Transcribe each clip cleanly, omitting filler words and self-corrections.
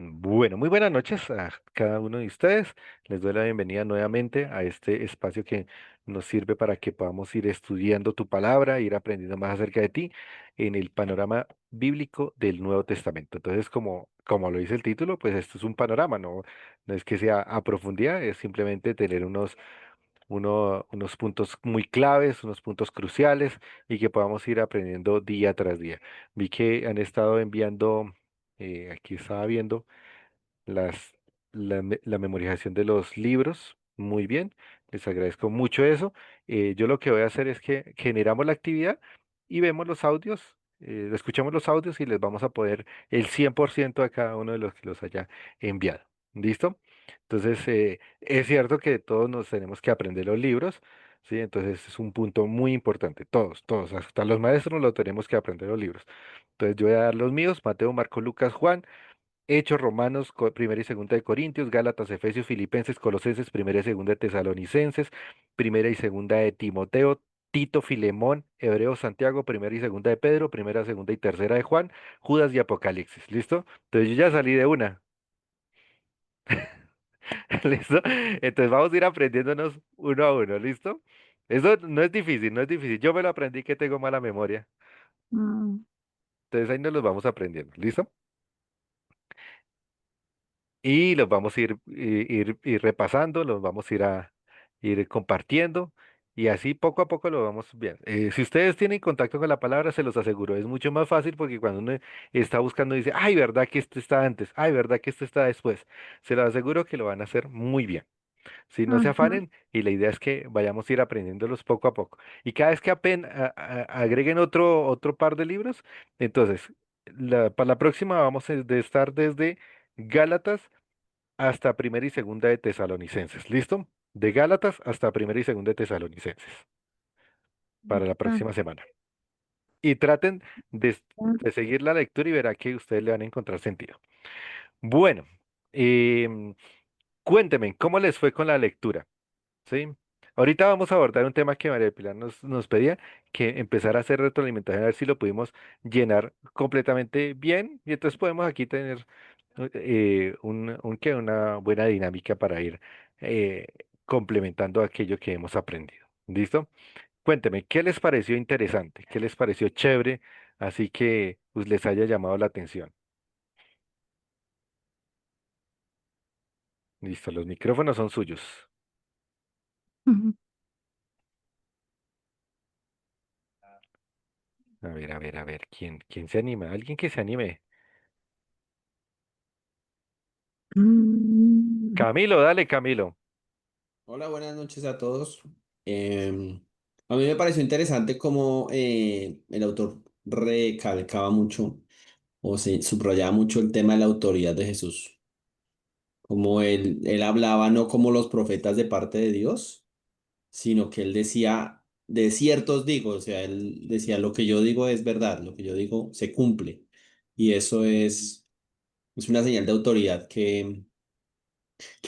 Bueno, muy buenas noches a cada uno de ustedes. Les doy la bienvenida nuevamente a este espacio que nos sirve para que podamos ir estudiando tu palabra, ir aprendiendo más acerca de ti en el panorama bíblico del Nuevo Testamento. Entonces, como lo dice el título, pues esto es un panorama, no es que sea a profundidad, es simplemente tener unos puntos muy claves, unos puntos cruciales y que podamos ir aprendiendo día tras día. Vi que han estado enviando, aquí estaba viendo las, la memorización de los libros. Muy bien, les agradezco mucho eso. Yo lo que voy a hacer es que generamos la actividad y vemos los audios, escuchamos los audios y les vamos a poner el 100% a cada uno de los que los haya enviado. ¿Listo? Entonces, es cierto que todos nos tenemos que aprender los libros, ¿sí? Entonces, es un punto muy importante. Todos, hasta los maestros lo tenemos que aprender los libros. Entonces, yo voy a dar los míos, Mateo, Marco, Lucas, Juan. Hechos, Romanos, primera y segunda de Corintios, Gálatas, Efesios, Filipenses, Colosenses, primera y segunda de Tesalonicenses, primera y segunda de Timoteo, Tito, Filemón, Hebreos, Santiago, primera y segunda de Pedro, primera, segunda y tercera de Juan, Judas y Apocalipsis. ¿Listo? Entonces yo ya salí de una. ¿Listo? Entonces vamos a ir aprendiéndonos uno a uno. ¿Listo? Eso no es difícil, no es difícil. Yo me lo aprendí que tengo mala memoria. Mm, Entonces ahí nos los vamos aprendiendo. ¿Listo? Y los vamos a ir repasando, los vamos a ir compartiendo y así poco a poco lo vamos viendo. Si ustedes tienen contacto con la palabra, se los aseguro, es mucho más fácil porque cuando uno está buscando dice, ay, ¿verdad que esto está antes? Ay, ¿verdad que esto está después? Se los aseguro que lo van a hacer muy bien. Si no se ujú. afanen y la idea es que vayamos a ir aprendiéndolos poco a poco. Y cada vez que agreguen otro par de libros, entonces, para la próxima vamos a estar desde Gálatas hasta primera y segunda de Tesalonicenses. ¿Listo? De Gálatas hasta primera y segunda de Tesalonicenses para la Mm, próxima semana. Y traten de seguir la lectura y verá que ustedes le van a encontrar sentido. Bueno, em, cuéntenme, ¿cómo les fue con la lectura? ¿Sí? Ahorita vamos a abordar un tema que María del Pilar nos pedía, que empezar a hacer retroalimentación, a ver si lo pudimos llenar completamente bien, y entonces podemos aquí tener una buena dinámica para ir eh, complementando aquello que hemos aprendido. ¿Listo? Cuénteme, ¿qué les pareció interesante? ¿Qué les pareció chévere? Así que pues, les haya llamado la atención. Listo, los micrófonos son suyos. ujú. A ver, ¿quién se anima? ¿Alguien que se anime? Mm, Camilo, dale, Camilo. Hola, buenas noches a todos. A mí me pareció interesante cómo el autor recalcaba mucho o se subrayaba mucho el tema de la autoridad de Jesús. Como él hablaba no como los profetas de parte de Dios, sino que él decía, de ciertos digo, o sea, él decía, lo que yo digo es verdad, lo que yo digo se cumple. Y eso es una señal de autoridad que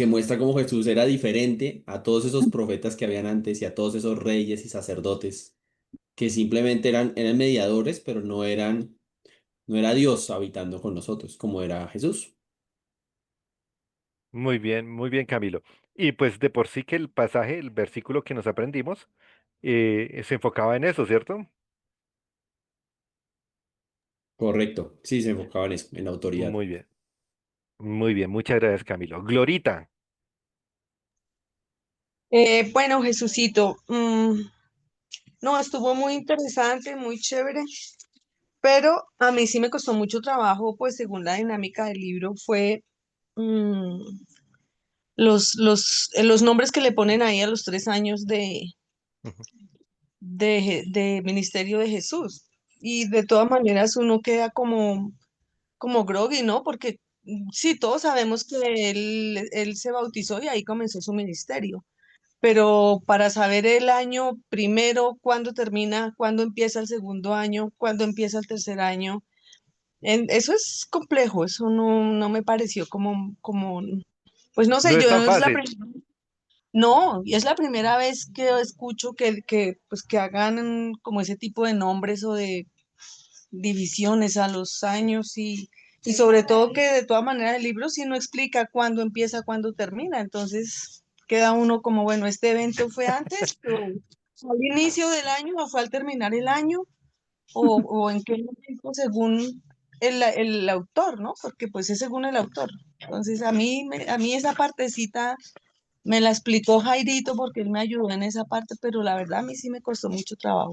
muestra cómo Jesús era diferente a todos esos profetas que habían antes y a todos esos reyes y sacerdotes que simplemente eran mediadores, pero no era Dios habitando con nosotros, como era Jesús. Muy bien, Camilo. Y pues de por sí que el pasaje, el versículo que nos aprendimos, se enfocaba en eso, ¿cierto? Correcto, sí, se enfocaba en eso, en la autoridad. Muy bien, muy bien. Muchas gracias, Camilo. Glorita. bueno, Jesucito, no, estuvo muy interesante, muy chévere, pero a mí sí me costó mucho trabajo, pues según la dinámica del libro, fue mm, los nombres que le ponen ahí a los 3 años Ujú. de ministerio de Jesús. Y de todas maneras uno queda como groggy, ¿no? Porque sí, todos sabemos que él se bautizó y ahí comenzó su ministerio. Pero para saber el año primero, cuándo termina, cuándo empieza el segundo año, cuándo empieza el tercer año, eso es complejo, eso no me pareció pues no No sé, es yo tan no es la fácil. primera, no, y es la primera vez que escucho pues que hagan como ese tipo de nombres o de divisiones a los años Y sobre todo que de todas maneras el libro sí no explica cuándo empieza, cuándo termina. Entonces queda uno como, bueno, este evento fue antes, o fue al inicio del año, o fue al terminar el año, o en qué momento según el autor, ¿no? Porque pues es según el autor. Entonces a mí esa partecita me la explicó Jairito porque él me ayudó en esa parte, pero la verdad a mí sí me costó mucho trabajo.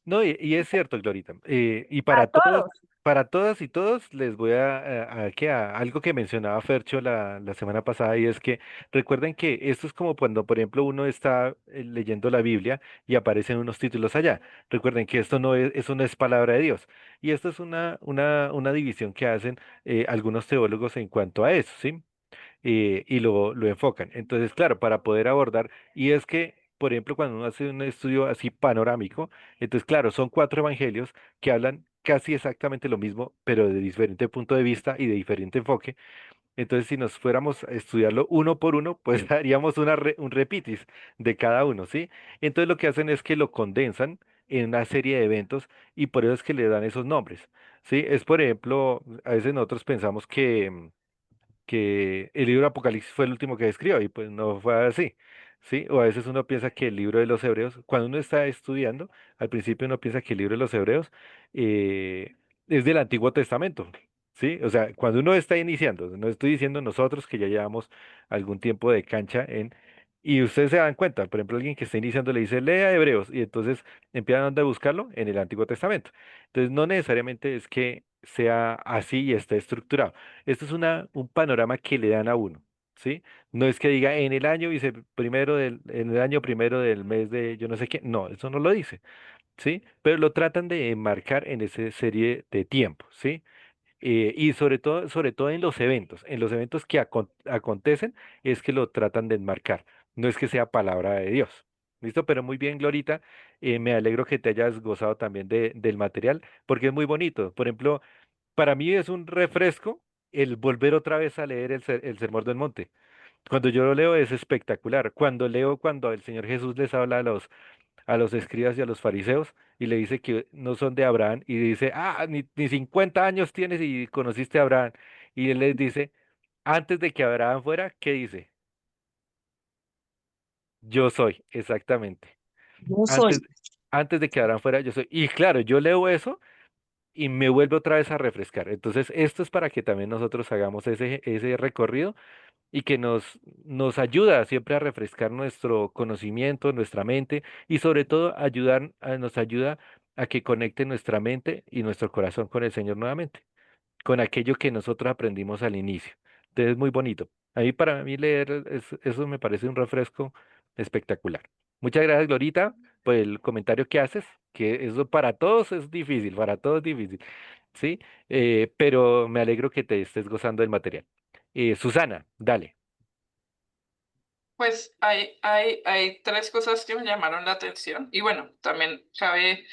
No, y es cierto, Glorita. Y A para todos, todos. para todas y todos, les voy a algo que mencionaba Fercho la semana pasada, y es que recuerden que esto es como cuando, por ejemplo, uno está leyendo la Biblia y aparecen unos títulos allá. Recuerden que esto no es, eso no es palabra de Dios. Y esto es una división que hacen algunos teólogos en cuanto a eso, ¿sí? Y lo enfocan. Entonces, claro, para poder abordar, y es que, por ejemplo, cuando uno hace un estudio así panorámico, entonces, claro, son cuatro evangelios que hablan casi exactamente lo mismo, pero de diferente punto de vista y de diferente enfoque. Entonces, si nos fuéramos a estudiarlo uno por uno, pues haríamos un repitis de cada uno, ¿sí? Entonces, lo que hacen es que lo condensan en una serie de eventos y por eso es que le dan esos nombres, ¿sí? Es, por ejemplo, a veces nosotros pensamos que el libro de Apocalipsis fue el último que escribió y pues no fue así, ¿sí? O a veces uno piensa que el libro de los Hebreos, cuando uno está estudiando, al principio uno piensa que el libro de los Hebreos eh, es del Antiguo Testamento, ¿sí? O sea, cuando uno está iniciando, no estoy diciendo nosotros que ya llevamos algún tiempo de cancha en... Y ustedes se dan cuenta, por ejemplo, alguien que está iniciando le dice, lea Hebreos, y entonces empiezan a buscarlo en el Antiguo Testamento. Entonces, no necesariamente es que sea así y esté estructurado. Esto es un panorama que le dan a uno, ¿sí? No es que diga en el año en el año primero del mes de yo no sé qué, no, eso no lo dice, ¿sí? Pero lo tratan de enmarcar en esa serie de tiempos, ¿sí? Y sobre todo en los eventos que acontecen es que lo tratan de enmarcar, no es que sea palabra de Dios. ¿Listo? Pero muy bien, Glorita, me alegro que te hayas gozado también del material, porque es muy bonito. Por ejemplo, para mí es un refresco el volver otra vez a leer el Sermón del Monte. Cuando yo lo leo es espectacular. Cuando leo cuando el Señor Jesús les habla a los escribas y a los fariseos y le dice que no son de Abraham y dice, ni 50 años tienes y conociste a Abraham. Y él les dice, antes de que Abraham fuera, ¿qué dice? Yo soy, exactamente. Yo soy. Antes, antes de que Abraham fuera, yo soy. Y claro, yo leo eso y me vuelve otra vez a refrescar. Entonces, esto es para que también nosotros hagamos ese recorrido y que nos ayuda siempre a refrescar nuestro conocimiento, nuestra mente y sobre todo nos ayuda a que conecte nuestra mente y nuestro corazón con el Señor nuevamente, con aquello que nosotros aprendimos al inicio. Entonces, es muy bonito. A mí, para mí, leer eso me parece un refresco espectacular. Muchas gracias, Glorita, por el comentario que haces, que eso para todos es difícil, para todos es difícil, ¿sí? Pero me alegro que te estés gozando del material. Susana, dale. Pues hay tres cosas que me llamaron la atención. Y bueno, también cabe,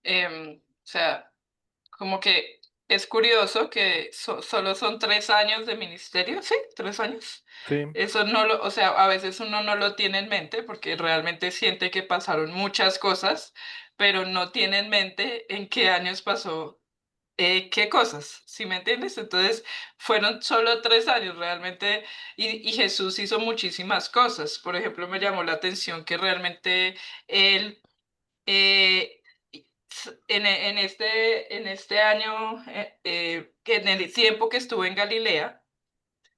o sea, como que es curioso que solo son 3 años de ministerio, ¿sí? 3 años. Sí. Eso no lo, o sea, a veces uno no lo tiene en mente porque realmente siente que pasaron muchas cosas, pero no tiene en mente en qué años pasó qué cosas, ¿sí me entiendes? Entonces, fueron solo 3 años realmente y Jesús hizo muchísimas cosas. Por ejemplo, me llamó la atención que realmente él, eh, en este año, que en el tiempo que estuvo en Galilea,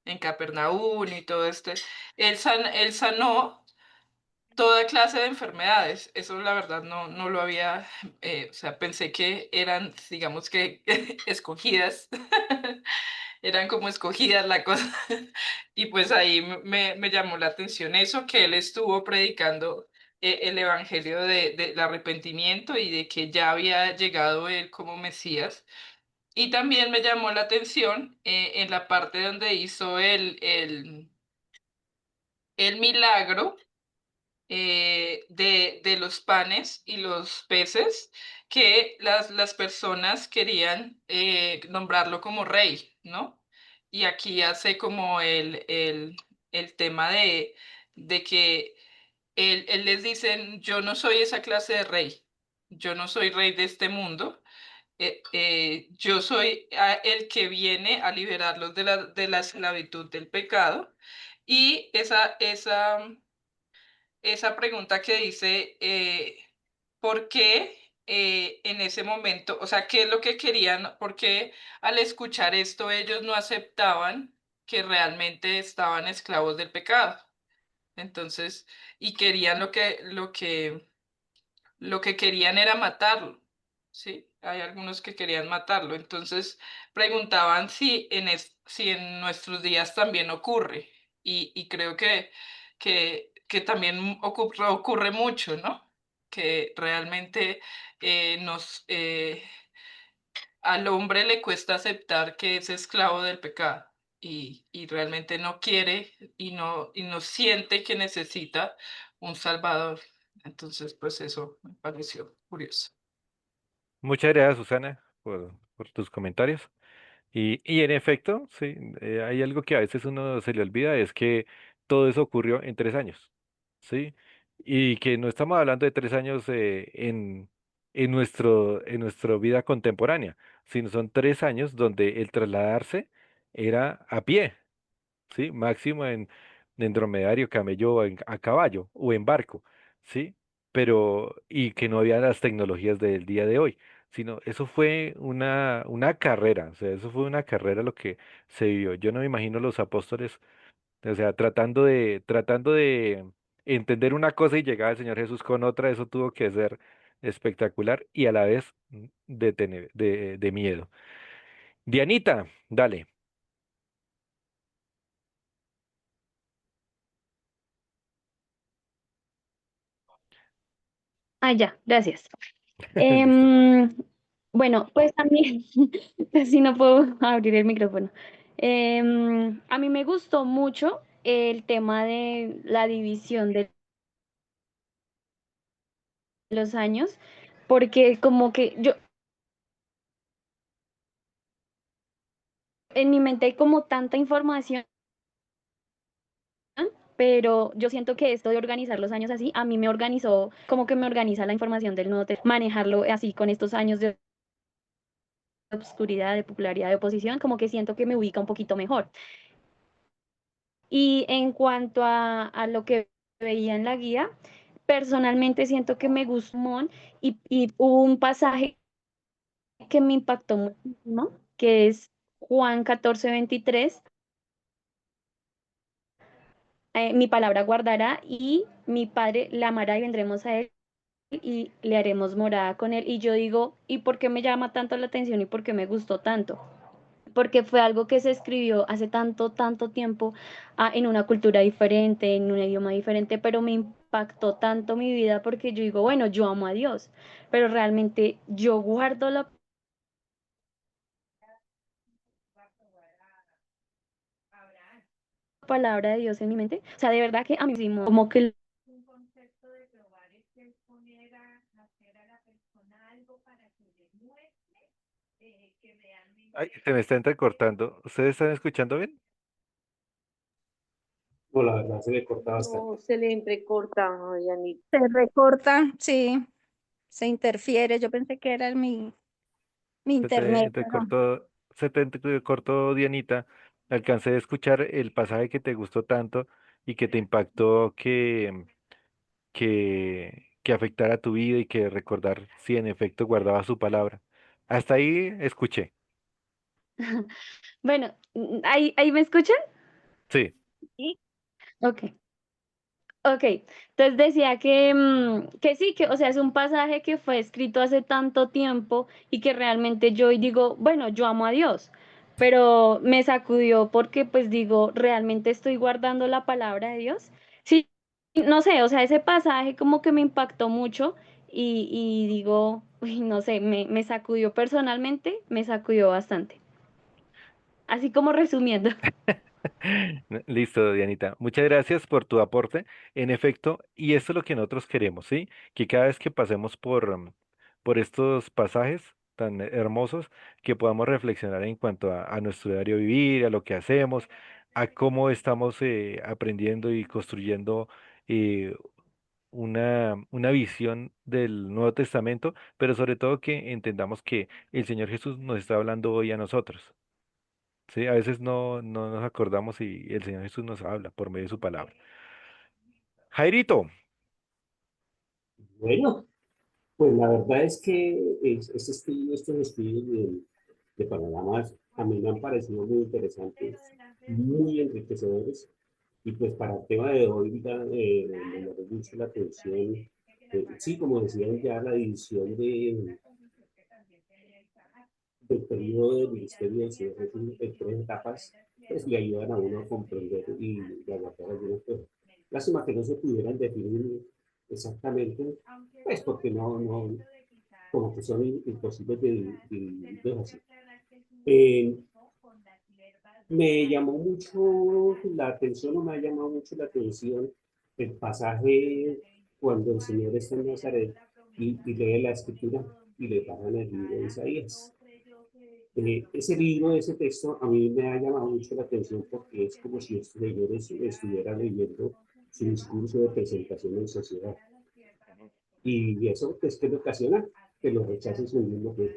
en Capernaum y todo este, él sanó toda clase de enfermedades. Eso la verdad no lo había, o sea, pensé que eran, digamos que, escogidas, eran como escogidas la cosa. Y pues ahí me llamó la atención eso, que él estuvo predicando el evangelio del arrepentimiento y de que ya había llegado él como Mesías. Y también me llamó la atención en la parte donde hizo el milagro de los panes y los peces, que las personas querían nombrarlo como rey, ¿no? Y aquí hace como el tema de que él les dice, yo no soy esa clase de rey, yo no soy rey de este mundo, yo soy el que viene a liberarlos de la esclavitud del pecado. Y esa pregunta que dice, ¿por qué en ese momento, o sea, qué es lo que querían? ¿Por qué al escuchar esto ellos no aceptaban que realmente estaban esclavos del pecado? Entonces, y querían lo que querían era matarlo, ¿sí? Hay algunos que querían matarlo. Entonces, preguntaban si en nuestros días también ocurre. Y creo que también ocurre mucho, ¿no? Que realmente nos, al hombre le cuesta aceptar que es esclavo del pecado y realmente no quiere y no siente que necesita un salvador. Entonces, pues eso me pareció curioso. Muchas gracias, Susana, por tus comentarios. Y en efecto, sí, hay algo que a veces uno se le olvida, es que todo eso ocurrió en 3 años, ¿sí? Y que no estamos hablando de 3 años en nuestra vida contemporánea, sino son 3 años donde el trasladarse era a pie, ¿sí? Máximo en dromedario, camello, a caballo o en barco, ¿sí? Pero, y que no había las tecnologías del día de hoy, sino eso fue una carrera, o sea, eso fue una carrera lo que se vivió. Yo no me imagino los apóstoles, o sea, tratando de entender una cosa y llegaba el Señor Jesús con otra, eso tuvo que ser espectacular y a la vez de miedo. Dianita, dale. Ah, ya, gracias. Listo. Em, bueno, pues también, si no puedo abrir el micrófono. A mí me gustó mucho el tema de la división de los años, porque como que yo, en mi mente hay como tanta información, pero yo siento que esto de organizar los años así, a mí me organizó, como que me organiza la información del Nuevo Testamento, manejarlo así con estos años de obscuridad, de popularidad, de oposición, como que siento que me ubica un poquito mejor. Y en cuanto a lo que veía en la guía, personalmente siento que me gustó un montón y hubo un pasaje que me impactó muchísimo, que es Juan 14:23. Mi palabra guardará y mi Padre la amará y vendremos a él y le haremos morada con él. Y yo digo, ¿y por qué me llama tanto la atención y por qué me gustó tanto? Porque fue algo que se escribió hace tanto, tanto tiempo, en una cultura diferente, en un idioma diferente, pero me impactó tanto mi vida porque yo digo, bueno, yo amo a Dios, pero realmente yo guardo la palabra de Dios en mi mente. O sea, de verdad que a mí sí, como que Ay, se me está entrecortando. ¿Ustedes están escuchando bien? O la verdad se le corta No, bastante. se le entrecorta, Yanni. Se recorta, sí, se interfiere. Yo pensé que era mi Se te internet, pero entrecortó, se te entrecortó, Dianita. Alcancé a escuchar el pasaje que te gustó tanto y que te impactó que afectara tu vida y que recordar si en efecto guardaba su palabra. Hasta ahí escuché. bueno, ¿ahí me escuchan? Sí. Sí. Ok. Ok, entonces decía que sí, que o sea, es un pasaje que fue escrito hace tanto tiempo y que realmente yo hoy digo, bueno, yo amo a Dios, pero me sacudió porque pues digo, ¿realmente estoy guardando la palabra de Dios? Sí, no sé, o sea, ese pasaje como que me impactó mucho y digo, uy, no sé, me sacudió personalmente, me sacudió bastante. Así como resumiendo. Listo, Dianita. Muchas gracias por tu aporte. En efecto, y esto es lo que nosotros queremos, ¿sí? Que cada vez que pasemos por estos pasajes tan hermosos, que podamos reflexionar en cuanto a nuestro diario vivir, a lo que hacemos, a cómo estamos aprendiendo y construyendo eh, una visión del Nuevo Testamento, pero sobre todo que entendamos que el Señor Jesús nos está hablando hoy a nosotros. Sí, a veces no nos acordamos y el Señor Jesús nos habla por medio de su palabra. Jairito, Bueno, pues la verdad es que estos estudios de panoramas a mí me han parecido muy interesantes, muy enriquecedores. Y pues para el tema de hoy, me llamó mucho la atención, sí, como decían ya, la división del periodo del ministerio del Señor Jesús en tres etapas, pues le ayudan a uno a comprender y a guardar algunas cosas. Lástima que no se pudieran definir exactamente, pues porque como que son imposibles de así. Eh, Me llamó mucho la atención, o me ha llamado mucho la atención el pasaje cuando el Señor está en Nazaret y lee la escritura y le pasan el libro de Isaías. Ese libro, ese texto, a mí me ha llamado mucho la atención porque es como si este señor estuviera leyendo su discurso de presentación en sociedad. Y eso, pues, ¿qué le ocasiona? Que lo rechace su mismo pueblo.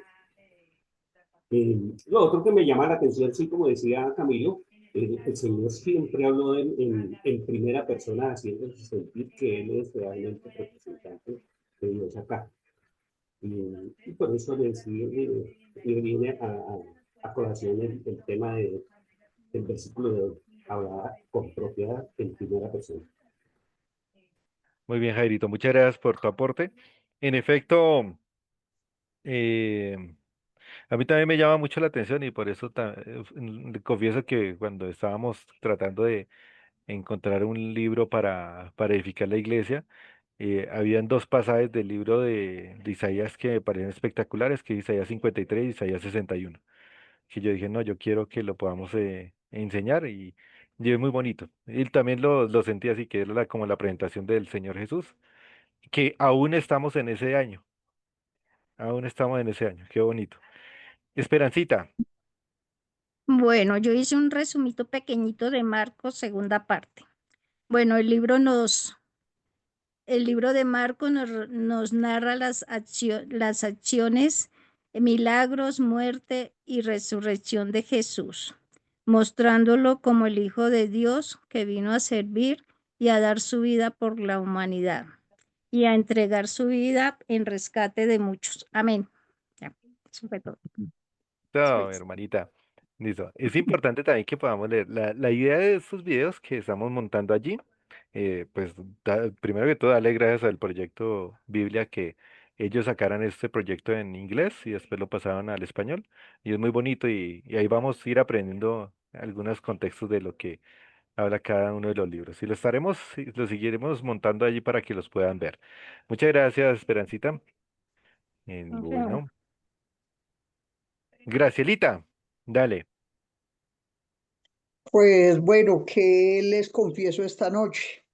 Lo otro que me llama la atención, sí, como decía Camilo, el Señor siempre habló en primera persona, haciéndose sentir que Él es realmente representante de Dios acá. Y por eso le viene a colación el tema del versículo de hoy, hablar con propiedad en primera persona. muy bien, Jairito, muchas gracias por tu aporte. En efecto, eh, a mí también me llama mucho la atención y por eso confieso que cuando estábamos tratando de encontrar un libro para edificar la iglesia, habían dos pasajes del libro de Isaías que me parecen espectaculares, que es Isaías 53 y Isaías 61, que yo dije, no, yo quiero que lo podamos enseñar y es muy bonito. Y también lo sentí así, que era como la presentación del Señor Jesús, que aún estamos en ese año, qué bonito. Esperancita, Bueno, yo hice un resumito pequeñito de Marcos, segunda parte. Bueno, el libro de Marcos nos narra las acciones, milagros, muerte y resurrección de Jesús, mostrándolo como el Hijo de Dios que vino a servir y a dar su vida por la humanidad y a entregar su vida en rescate de muchos. Amén. Ya, eso fue todo. no, Pues, hermanita. Listo. Es importante también que podamos leer. La idea de estos videos que estamos montando allí, pues primero que todo, darle gracias al proyecto Biblia que ellos sacaran este proyecto en inglés y después lo pasaron al español. Y es muy bonito y ahí vamos a ir aprendiendo algunos contextos de lo que habla cada uno de los libros. Y lo seguiremos montando allí para que los puedan ver. Muchas gracias, Esperancita. ok. Bueno, Gracielita, dale. Pues bueno, ¿qué les confieso esta noche?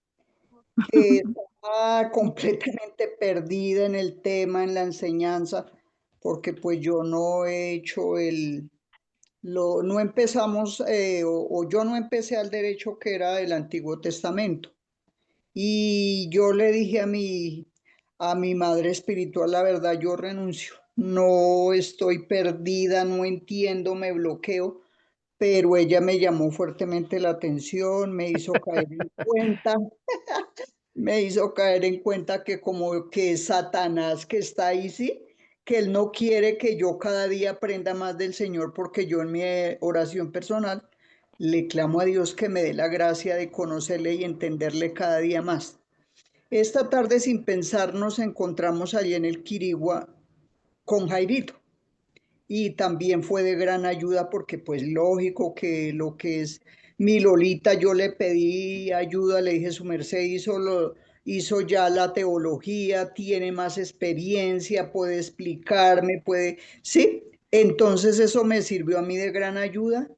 Que estaba completamente perdida en el tema, en la enseñanza, porque pues yo no he hecho no empezamos, o yo no empecé al derecho que era del Antiguo Testamento. Y yo le dije a mi madre espiritual, la verdad, yo renuncio. No estoy perdida, no entiendo, me bloqueo, pero ella me llamó fuertemente la atención, me hizo caer en cuenta que como que es Satanás que está ahí, sí, que él no quiere que yo cada día aprenda más del Señor, porque yo en mi oración personal le clamo a Dios que me dé la gracia de conocerle y entenderle cada día más. Esta tarde, sin pensar, nos encontramos allí en el Quirigua con Jairito y también fue de gran ayuda porque pues lógico que lo que es mi Lolita, yo le pedí ayuda, le dije su merced hizo ya la teología, tiene más experiencia, puede explicarme, sí, entonces eso me sirvió a mí de gran ayuda.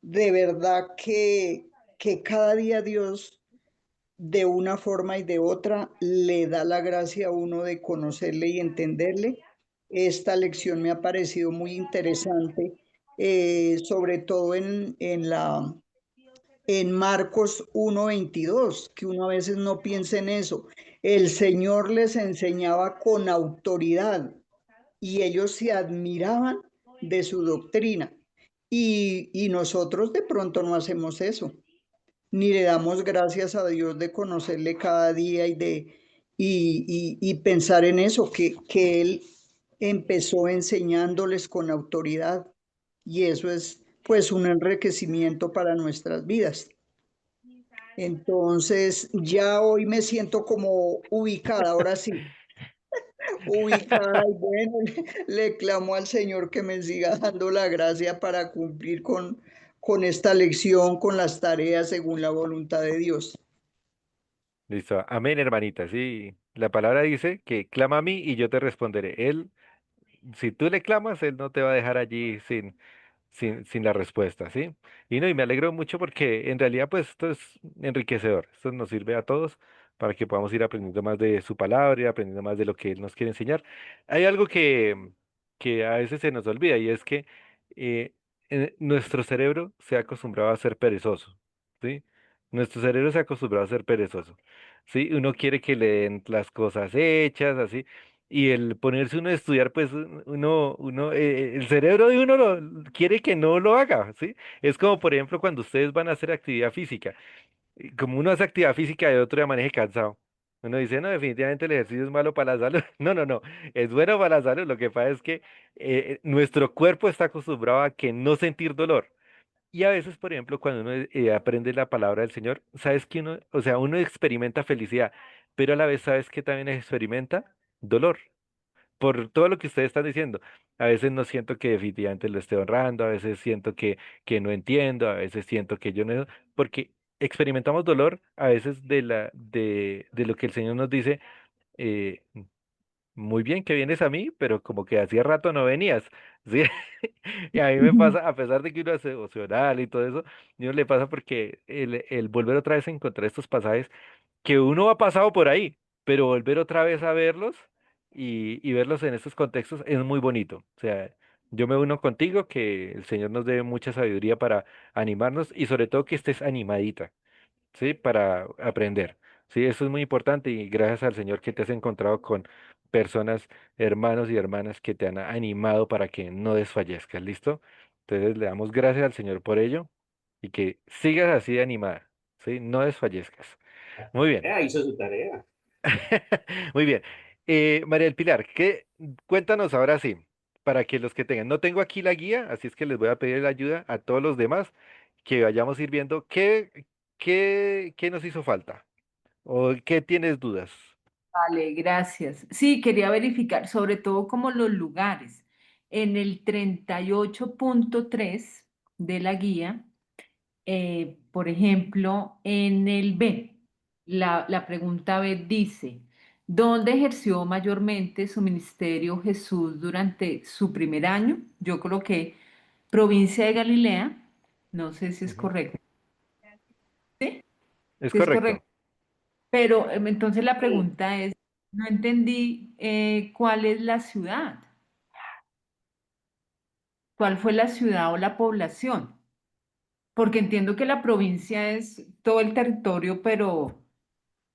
De verdad que cada día Dios de una forma y de otra le da la gracia a uno de conocerle y entenderle. Esta lección me ha parecido muy interesante, sobre todo en Marcos 1:22, que uno a veces no piensa en eso. El Señor les enseñaba con autoridad y ellos se admiraban de su doctrina. Y nosotros de pronto no hacemos eso, ni le damos gracias a Dios de conocerle cada día y pensar en eso, que Él empezó enseñándoles con autoridad. Y eso es pues un enriquecimiento para nuestras vidas. Entonces, ya hoy me siento como ubicada, ahora sí, ubicada y bueno, le clamo al Señor que me siga dando la gracia para cumplir con esta lección, con las tareas según la voluntad de Dios. Listo. Amén, hermanita. Sí, la palabra dice que clama a mí y yo te responderé. Él, si tú le clamas, él no te va a dejar allí sin la respuesta, ¿sí? Y no, y me alegro mucho porque en realidad pues esto es enriquecedor, esto nos sirve a todos para que podamos ir aprendiendo más de su palabra y aprendiendo más de lo que él nos quiere enseñar. Hay algo que a veces se nos olvida y es que eh, nuestro cerebro se ha acostumbrado a ser perezoso, ¿sí? Nuestro cerebro se ha acostumbrado a ser perezoso, ¿sí? Uno quiere que le den las cosas hechas, así. Y el ponerse uno a estudiar, pues el cerebro de uno quiere que no lo haga, ¿sí? Es como, por ejemplo, cuando ustedes van a hacer actividad física. Y como uno hace actividad física y otro día amanece cansado. Uno dice, no, definitivamente el ejercicio es malo para la salud. No, no, no, es bueno para la salud. Lo que pasa es que nuestro cuerpo está acostumbrado a que no sentir dolor. Y a veces, por ejemplo, cuando uno aprende la palabra del Señor, sabes que uno, o sea, uno experimenta felicidad, pero a la vez sabes que también experimenta dolor por todo lo que ustedes están diciendo. A veces no siento que definitivamente lo esté honrando, a veces siento que no entiendo, a veces siento que yo no, porque experimentamos dolor a veces de lo que el Señor nos dice, eh, muy bien que vienes a mí, pero como que hacía rato no venías, ¿sí? Y a mí me pasa, a pesar de que uno hace devocional y todo eso, a uno le pasa porque el volver otra vez a encontrar estos pasajes que uno ha pasado por ahí, pero volver otra vez a verlos y verlos en estos contextos es muy bonito. O sea, yo me uno contigo, que el Señor nos dé mucha sabiduría para animarnos y sobre todo que estés animadita, ¿sí? Para aprender. Sí, eso es muy importante y gracias al Señor que te has encontrado con personas, hermanos y hermanas que te han animado para que no desfallezcas, ¿listo? Entonces le damos gracias al Señor por ello y que sigas así de animada, ¿sí? No desfallezcas. Muy bien. Hizo su tarea. Muy bien. María del Pilar, cuéntanos ahora sí, para que los que tengan, no tengo aquí la guía, así es que les voy a pedir la ayuda a todos los demás, que vayamos a ir viendo qué nos hizo falta o qué tienes dudas. Vale, gracias. Sí, quería verificar, sobre todo como los lugares. En el 38.3 de la guía, por ejemplo, en el B, la pregunta B dice, ¿dónde ejerció mayormente su ministerio Jesús durante su primer año? Yo coloqué provincia de Galilea, no sé si es Ujú. correcto. ¿Sí? Es Sí es correcto. correcto. Pero entonces la pregunta es, no entendí cuál es la ciudad, cuál fue la ciudad o la población, porque entiendo que la provincia es todo el territorio, pero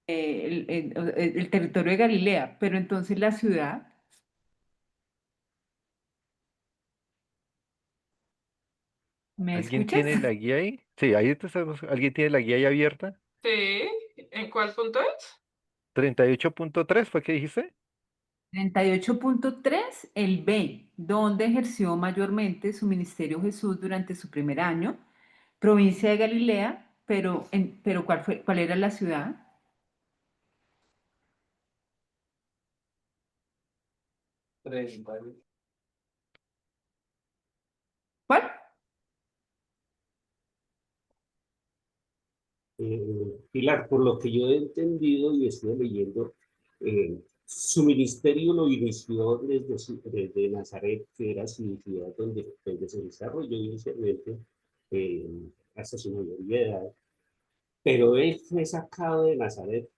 el territorio de Galilea, pero entonces la ciudad, ¿me ¿Alguien escuchas? tiene la guía ahí? Sí, ahí ¿alguien tiene la guía ahí abierta? Sí, ¿en cuál punto es? 38.3 fue que dijiste. 38.3, el B, donde ejerció mayormente su ministerio Jesús durante su primer año, provincia de Galilea, pero ¿cuál era la ciudad? ¿Cuál? Pilar, por lo que yo he entendido y estuve leyendo, su ministerio lo inició desde Nazaret, que era su ciudad donde se desarrolló inicialmente eh, hasta su mayoría de edad. Pero él fue sacado de Nazaret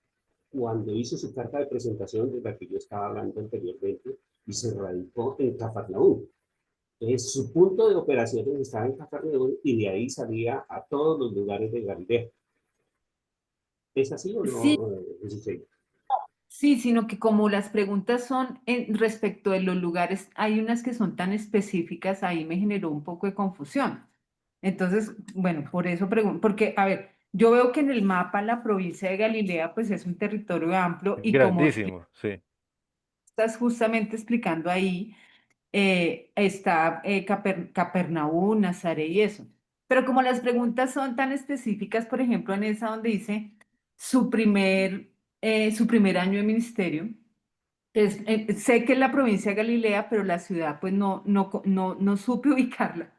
cuando hizo su carta de presentación de la que yo estaba hablando anteriormente y se radicó en Cafarnaúm. Entonces, su punto de operaciones estaba en Cafarnaúm y de ahí salía a todos los lugares de Galilea. ¿Es así o Sí, no? ¿Es así? Sí, sino que como las preguntas son respecto de los lugares, hay unas que son tan específicas, ahí me generó un poco de confusión. Entonces, bueno, por eso pregunto, porque, a ver, yo veo que en el mapa la provincia de Galilea, pues es un territorio amplio y como Grandísimo, sí. estás justamente explicando ahí, está Capernaum, Nazaret y eso. Pero como las preguntas son tan específicas, por ejemplo, en esa donde dice su primer año de ministerio, sé que es la provincia de Galilea, pero la ciudad pues no supe ubicarla.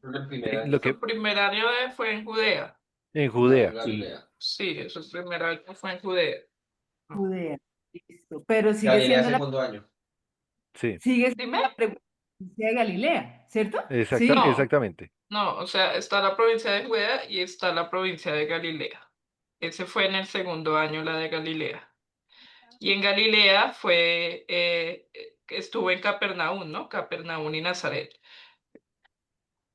El primer Lo año. que Su primer año fue en Judea. en No, en Judea, Galilea. Sí, su primer año fue en Judea. Judea, listo. Pero Galilea segundo año. sí, sigue siendo Dime. la provincia de Galilea, ¿cierto? Sí. No, exactamente. no, o sea, está la provincia de Judea y está la provincia de Galilea. Ese fue en el segundo año la de Galilea. Y en Galilea estuvo en Capernaum, ¿no? Capernaum y Nazaret.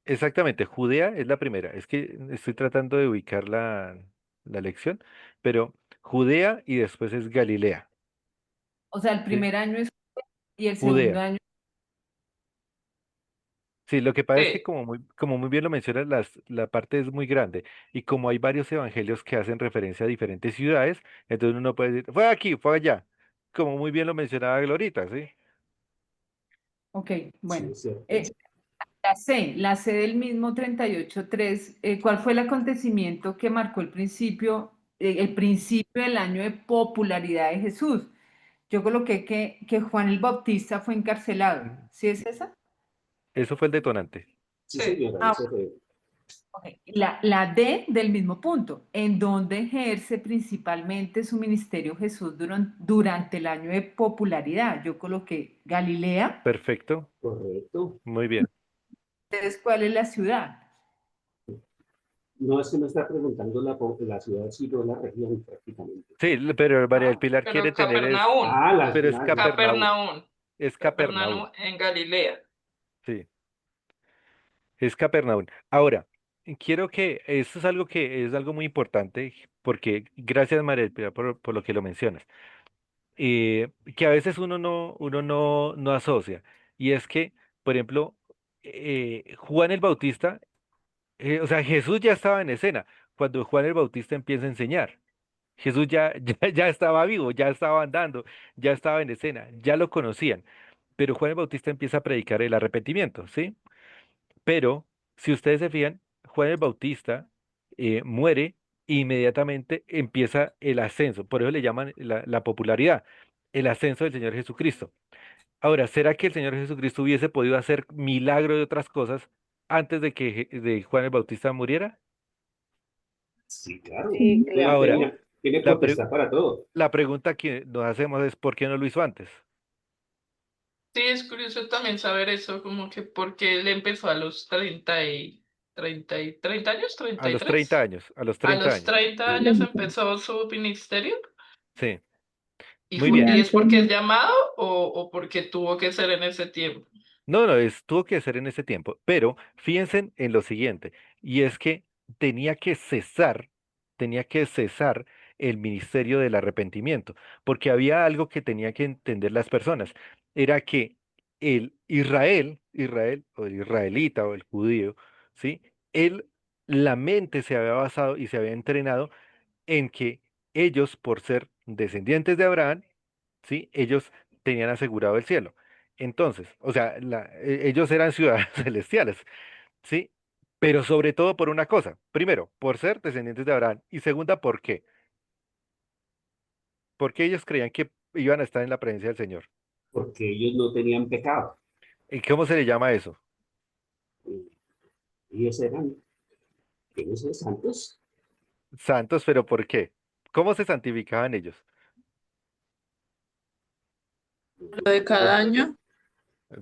Exactamente, Judea es la primera. Es que estoy tratando de ubicar la lección, pero Judea y después es Galilea. O sea, el ¿Sí? primer año es y el segundo Judea. año. Sí, lo que pasa es que Sí, como muy bien lo mencionas, la parte es muy grande y como hay varios evangelios que hacen referencia a diferentes ciudades, entonces uno puede decir, fue aquí, fue allá, como muy bien lo mencionaba Glorita, ¿sí? Ok, Sí, bueno. es cierto. Eh, la C del mismo 38.3, ¿cuál fue el acontecimiento que marcó el principio del año de popularidad de Jesús? Yo coloqué que Juan el Bautista fue encarcelado. ¿Sí es esa? Eso fue el detonante. Sí, sí. señora, Ah, ese fue. ok. La D del mismo punto, en donde ejerce principalmente su ministerio Jesús durante el año de popularidad. Yo coloqué Galilea. Perfecto, Correcto. muy bien. Entonces, ¿cuál es la ciudad? No es que no está preguntando la ciudad, sino la región prácticamente. Sí, pero María del No, Pilar quiere pero tener Capernaum. Ah, la, pero es la, ya. Capernaum, Capernaum. es Capernaum, Capernaum en Galilea. sí, es Capernaum. Ahora, quiero que, esto es algo muy importante, porque gracias María del Pilar por lo que lo mencionas. Que a veces uno no asocia. Y es que, por ejemplo, Juan el Bautista, o sea, Jesús ya estaba en escena cuando Juan el Bautista empieza a enseñar. Jesús ya estaba vivo, ya estaba andando, ya estaba en escena, ya lo conocían. Pero Juan el Bautista empieza a predicar el arrepentimiento, ¿sí? Pero, si ustedes se fijan, Juan el Bautista muere e inmediatamente empieza el ascenso. Por eso le llaman la popularidad, el ascenso del Señor Jesucristo. Ahora, ¿será que el Señor Jesucristo hubiese podido hacer milagro de otras cosas antes de que de Juan el Bautista muriera? Sí, claro. Sí, Él Ahora, claro. tiene la, pre- potestad para todo. la pregunta que nos hacemos es, ¿por qué no lo hizo antes? Sí, es curioso también saber eso, como que porque él empezó a los 30 años, A treinta y los 30 tres años, a los A 30 los años. 30 años empezó su ministerio. Sí, ¿Y, muy y bien. es porque es llamado o porque tuvo que ser en ese tiempo? No, no, tuvo que ser en ese tiempo, pero fíjense en lo siguiente, y es que tenía que cesar, tenía que cesar el ministerio del arrepentimiento, porque había algo que tenía que entender las personas, era que el Israel, o el israelita, o el judío, ¿sí? Él, la mente se había basado y se había entrenado en que ellos, por ser descendientes de Abraham, ¿sí? Ellos tenían asegurado el cielo. Entonces, o sea, ellos eran ciudadanos celestiales, ¿sí? Pero sobre todo por una cosa. Primero, por ser descendientes de Abraham. Y segunda, ¿por qué? Porque ellos creían que iban a estar en la presencia del Señor. Porque ellos no tenían pecado. ¿Y cómo se le llama eso? Y ellos eran, ellos eran santos. Santos, pero ¿por qué? ¿Cómo se santificaban ellos? Lo de cada año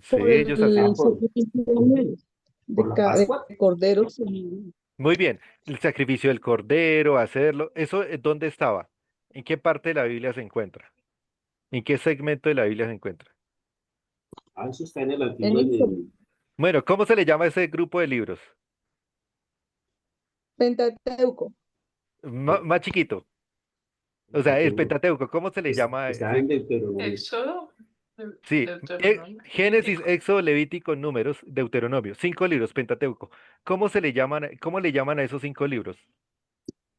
Sí, por ellos hacían. el sacrificio Por la Pascua. de corderos y Muy bien, el sacrificio del cordero, hacerlo, ¿eso dónde estaba? ¿En qué parte de la Biblia se encuentra? ¿En qué segmento de la Biblia se encuentra? Ah, eso está en el en antiguo, el Bueno, ¿cómo se le llama a ese grupo de libros? Pentateuco. Más chiquito. O sea, el Pentateuco. Pentateuco, ¿cómo se le llama? Está en Deuteronomio. Éxodo, Sí, Deuteronomio, Génesis, Levítico. Éxodo, Levítico, Números, Deuteronomio, 5 libros, Pentateuco. ¿Cómo se le llaman, cómo le llaman a esos 5 libros?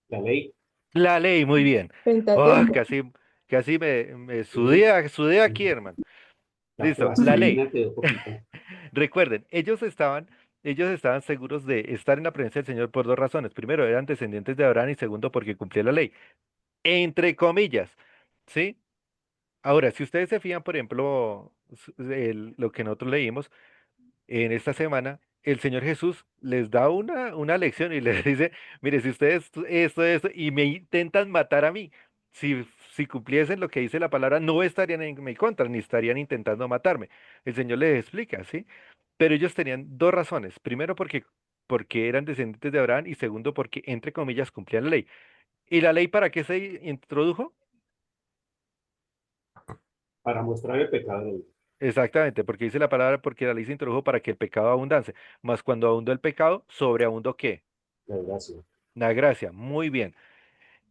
La ley. La ley, muy bien. Oh, Pentateuco. casi me Sí, sudé aquí, hermano. la Listo, la ley. plastilina quedó poquita. Recuerden, ellos estaban seguros de estar en la presencia del Señor por dos razones. Primero, eran descendientes de Abraham y segundo, porque cumplía la ley. Entre comillas, ¿sí? Ahora, si ustedes se fijan, por ejemplo, lo que nosotros leímos en esta semana, el Señor Jesús les da una lección y les dice, mire, si ustedes esto, y me intentan matar a mí, si cumpliesen lo que dice la palabra, no estarían en mi contra, ni estarían intentando matarme. El Señor les explica, ¿sí? Pero ellos tenían dos razones. Primero, porque eran descendientes de Abraham y segundo, porque, entre comillas, cumplían la ley. ¿Y la ley para qué se introdujo? Para mostrar el pecado de él. Exactamente, porque dice la palabra, porque la ley se introdujo para que el pecado abundase. Mas cuando abundó el pecado, sobreabundó ¿qué? La gracia. La gracia. Muy bien.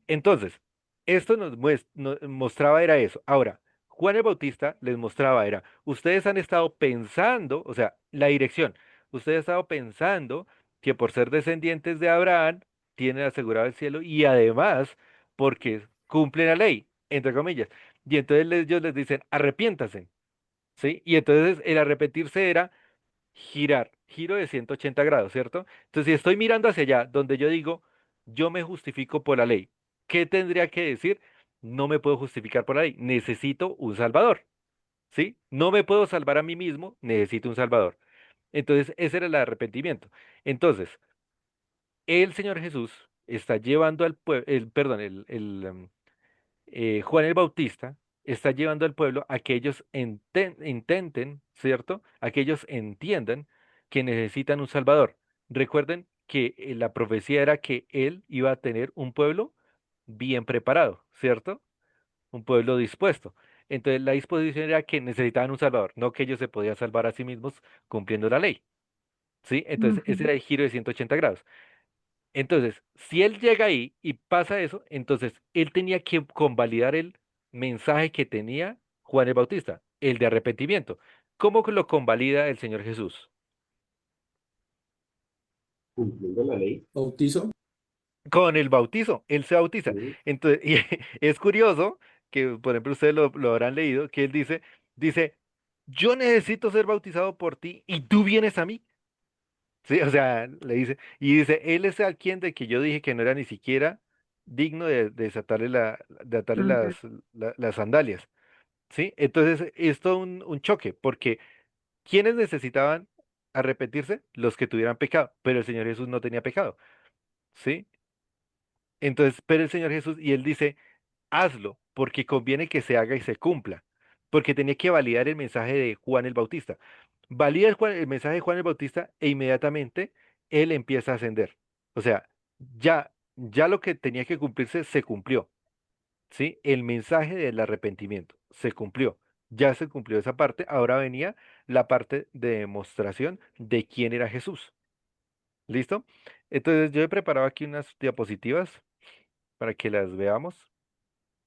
Entonces, esto nos mostraba era eso. Ahora, Juan el Bautista les mostraba era, ustedes han estado pensando, o sea, la dirección, ustedes han estado pensando que por ser descendientes de Abraham, tienen asegurado el cielo y además porque cumplen la ley, entre comillas. Y entonces ellos les dicen, arrepiéntanse, ¿sí? Y entonces el arrepentirse era giro de 180 grados, ¿cierto? Entonces, si estoy mirando hacia allá, donde yo digo, yo me justifico por la ley, ¿qué tendría que decir? No me puedo justificar por la ley, necesito un salvador, ¿sí? No me puedo salvar a mí mismo, necesito un salvador. Entonces, ese era el arrepentimiento. Entonces, el Señor Jesús está llevando al pueblo, perdón, Juan el Bautista está llevando al pueblo a que ellos intenten, ¿cierto? A que ellos entiendan que necesitan un Salvador. Recuerden que la profecía era que él iba a tener un pueblo bien preparado, ¿cierto? Un pueblo dispuesto. Entonces la disposición era que necesitaban un Salvador, no que ellos se podían salvar a sí mismos cumpliendo la ley, ¿sí? Entonces ese Ujú. era el giro de 180 grados. Entonces, si él llega ahí y pasa eso, entonces él tenía que convalidar el mensaje que tenía Juan el Bautista, el de arrepentimiento. ¿Cómo que lo convalida el Señor Jesús? Cumpliendo la ley. Bautizo. Con el bautizo, él se bautiza. Sí. Entonces, y es curioso que, por ejemplo, ustedes lo habrán leído, que él dice, yo necesito ser bautizado por ti y tú vienes a mí. Sí, o sea, le dice, y dice, él es a quien de que yo dije que no era ni siquiera digno de desatarle de atarle Ujú. las sandalias, ¿sí? Entonces es todo un choque, porque ¿quiénes necesitaban arrepentirse? Los que tuvieran pecado, pero el Señor Jesús no tenía pecado, ¿sí? Entonces, pero el Señor Jesús, y él dice, hazlo, porque conviene que se haga y se cumpla, porque tenía que validar el mensaje de Juan el Bautista. Valida el mensaje de Juan el Bautista e inmediatamente él empieza a ascender. O sea, ya lo que tenía que cumplirse se cumplió, ¿sí? El mensaje del arrepentimiento se cumplió. Ya se cumplió esa parte, ahora venía la parte de demostración de quién era Jesús. ¿Listo? Entonces yo he preparado aquí unas diapositivas para que las veamos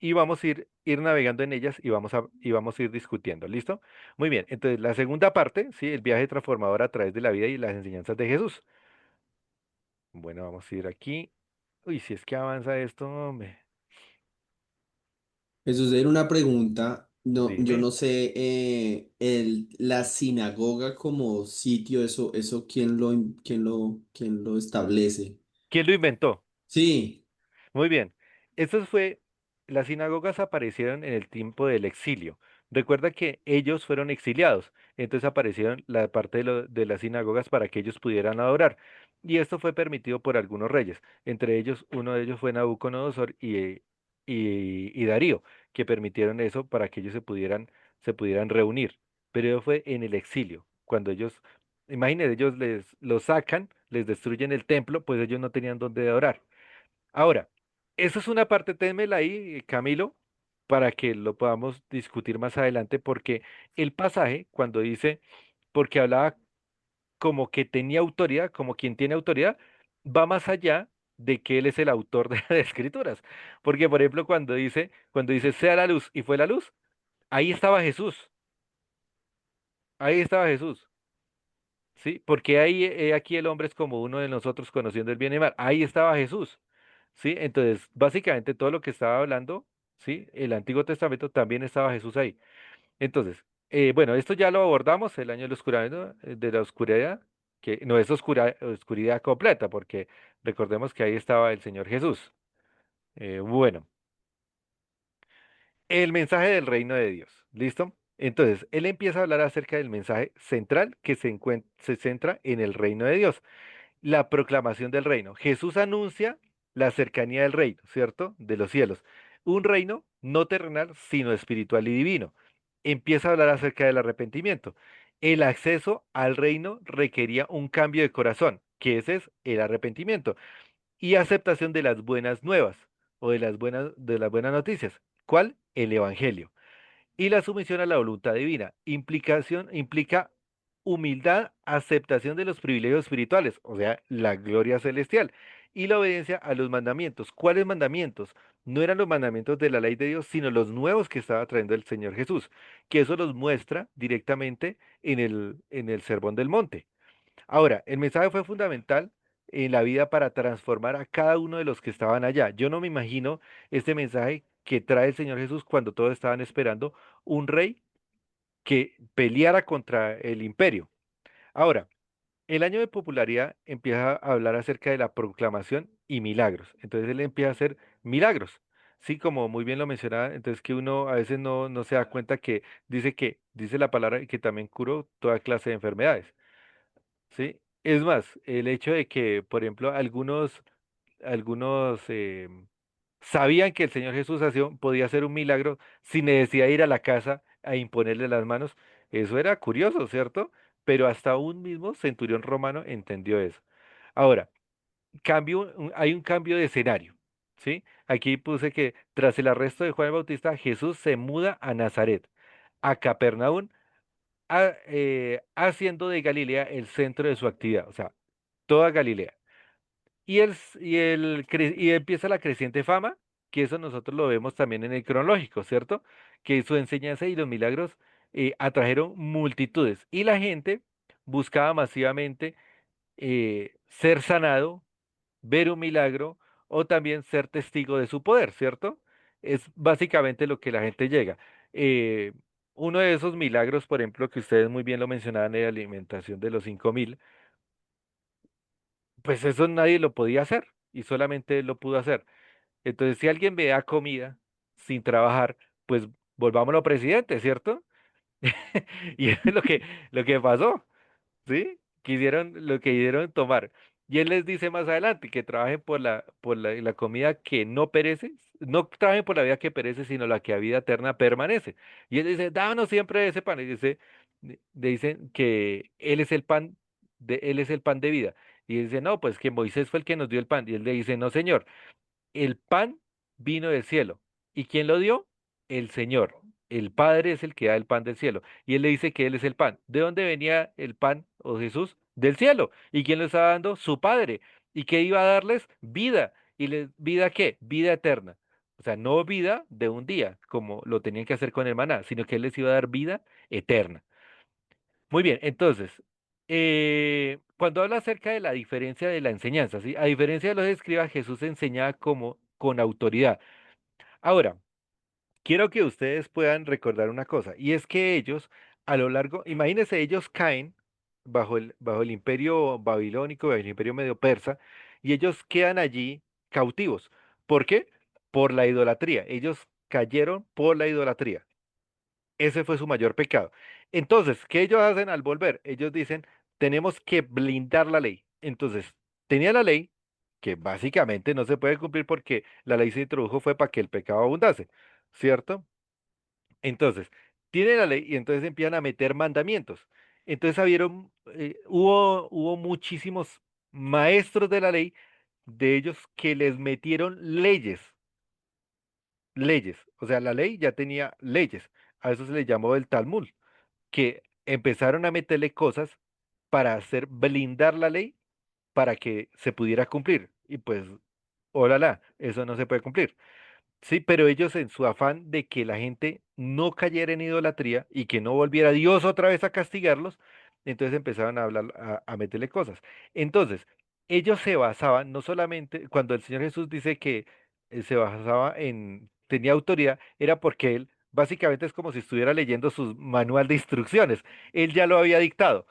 y vamos a ir navegando en ellas y vamos a ir discutiendo. ¿Listo? Muy bien. Entonces, la segunda parte, ¿sí? El viaje transformador a través de la vida y las enseñanzas de Jesús. Bueno, vamos a ir aquí. Uy, si es que avanza esto, hombre. Jesús, era una pregunta. No, yo Dime. no sé, la sinagoga como sitio, eso quién lo establece. ¿Quién lo inventó? Sí, Muy bien. Las sinagogas aparecieron en el tiempo del exilio. Recuerda que ellos fueron exiliados, entonces aparecieron la parte de las sinagogas para que ellos pudieran adorar. Y esto fue permitido por algunos reyes. Entre ellos, uno de ellos fue Nabucodonosor y Darío, que permitieron eso para que ellos se pudieran reunir. Pero eso fue en el exilio, cuando imagínense, ellos los sacan, les destruyen el templo, pues ellos no tenían dónde adorar. Ahora, eso es una parte, ténmela ahí, Camilo, para que lo podamos discutir más adelante, porque el pasaje, cuando dice, porque hablaba como que tenía autoridad, como quien tiene autoridad, va más allá de que él es el autor de las escrituras. Porque, por ejemplo, cuando dice sea la luz y fue la luz, ahí estaba Jesús, ahí estaba Jesús. ¿Sí? Porque ahí aquí el hombre es como uno de nosotros conociendo el bien y el mal. Ahí estaba Jesús, ¿sí? Entonces, básicamente todo lo que estaba hablando, ¿sí? El Antiguo Testamento también estaba Jesús ahí. Entonces, bueno, esto ya lo abordamos, el año de la oscuridad, ¿no? De la oscuridad, que no es oscuridad completa, porque recordemos que ahí estaba el Señor Jesús. Bueno, el mensaje del reino de Dios, ¿listo? Entonces, él empieza a hablar acerca del mensaje central que se centra en el reino de Dios. La proclamación del reino. Jesús anuncia la cercanía del reino, ¿cierto? De los cielos. Un reino no terrenal, sino espiritual y divino. Empieza a hablar acerca del arrepentimiento. El acceso al reino requería un cambio de corazón, que ese es el arrepentimiento, y aceptación de las buenas nuevas o de las buenas noticias. ¿Cuál? El evangelio. Y la sumisión a la voluntad divina. Implica humildad, aceptación de los privilegios espirituales, o sea, la gloria celestial. Y la obediencia a los mandamientos. ¿Cuáles mandamientos? No eran los mandamientos de la ley de Dios, sino los nuevos que estaba trayendo el Señor Jesús, que eso los muestra directamente en el Sermón del Monte. Ahora, el mensaje fue fundamental en la vida para transformar a cada uno de los que estaban allá. Yo no me imagino este mensaje que trae el Señor Jesús cuando todos estaban esperando un rey que peleara contra el imperio. Ahora, el año de popularidad empieza a hablar acerca de la proclamación y milagros. Entonces él empieza a hacer milagros. Sí, como muy bien lo mencionaba, entonces que uno a veces no se da cuenta dice la palabra que también curó toda clase de enfermedades. ¿Sí? Es más, el hecho de que, por ejemplo, algunos sabían que el Señor Jesús podía hacer un milagro sin necesidad de ir a la casa a imponerle las manos, eso era curioso, ¿cierto? Pero hasta un mismo centurión romano entendió eso. Ahora, hay un cambio de escenario, ¿sí? Aquí puse que tras el arresto de Juan el Bautista, Jesús se muda a Nazaret, a Capernaum, haciendo de Galilea el centro de su actividad, o sea, toda Galilea. Y empieza la creciente fama, que eso nosotros lo vemos también en el cronológico, ¿cierto? Que su enseñanza y los milagros atrajeron multitudes y la gente buscaba masivamente ser sanado, ver un milagro o también ser testigo de su poder, ¿cierto? Es básicamente lo que la gente llega. Eh, Uno de esos milagros, por ejemplo, que ustedes muy bien lo mencionaban en la alimentación de los 5.000, pues eso nadie lo podía hacer y solamente él lo pudo hacer. Entonces, si alguien me da comida sin trabajar, pues volvámoslo presidente, ¿cierto? Y eso es lo que pasó. ¿Sí? Lo que quisieron tomar. Y él les dice más adelante que trabajen la comida que no perece, no trabajen por la vida que perece, sino la que a vida eterna permanece. Y él dice, dános siempre ese pan. Y le dicen que él es el pan de vida. Y él dice, no, pues que Moisés fue el que nos dio el pan. Y él le dice, no, señor, el pan vino del cielo. ¿Y quién lo dio? El Señor. El Padre es el que da el pan del cielo. Y él le dice que él es el pan. ¿De dónde venía el pan o Jesús? Del cielo. ¿Y quién lo estaba dando? Su Padre. ¿Y qué iba a darles? Vida. ¿Y vida qué? Vida eterna. O sea, no vida de un día, como lo tenían que hacer con el maná, sino que él les iba a dar vida eterna. Muy bien, entonces, cuando habla acerca de la diferencia de la enseñanza, ¿sí? A diferencia de los escribas, Jesús enseñaba como con autoridad. Ahora, quiero que ustedes puedan recordar una cosa, y es que ellos, a lo largo, imagínense, ellos caen bajo el imperio babilónico, bajo el imperio medio persa, y ellos quedan allí cautivos. ¿Por qué? Por la idolatría. Ellos cayeron por la idolatría. Ese fue su mayor pecado. Entonces, ¿qué ellos hacen al volver? Ellos dicen, tenemos que blindar la ley. Entonces, tenía la ley, que básicamente no se puede cumplir porque la ley se introdujo fue para que el pecado abundase, ¿cierto? Entonces, tiene la ley y entonces empiezan a meter mandamientos. Entonces, hubo muchísimos maestros de la ley, de ellos que les metieron leyes. O sea, la ley ya tenía leyes. A eso se le llamó el Talmud, que empezaron a meterle cosas para hacer blindar la ley para que se pudiera cumplir. Y pues ¡Ólala! Eso no se puede cumplir. Sí, pero ellos en su afán de que la gente no cayera en idolatría y que no volviera Dios otra vez a castigarlos, entonces empezaron a hablar, a meterle cosas. Entonces, ellos se basaban no solamente, cuando el Señor Jesús dice que se basaba en, tenía autoridad, era porque él básicamente es como si estuviera leyendo su manual de instrucciones. Él ya lo había dictado,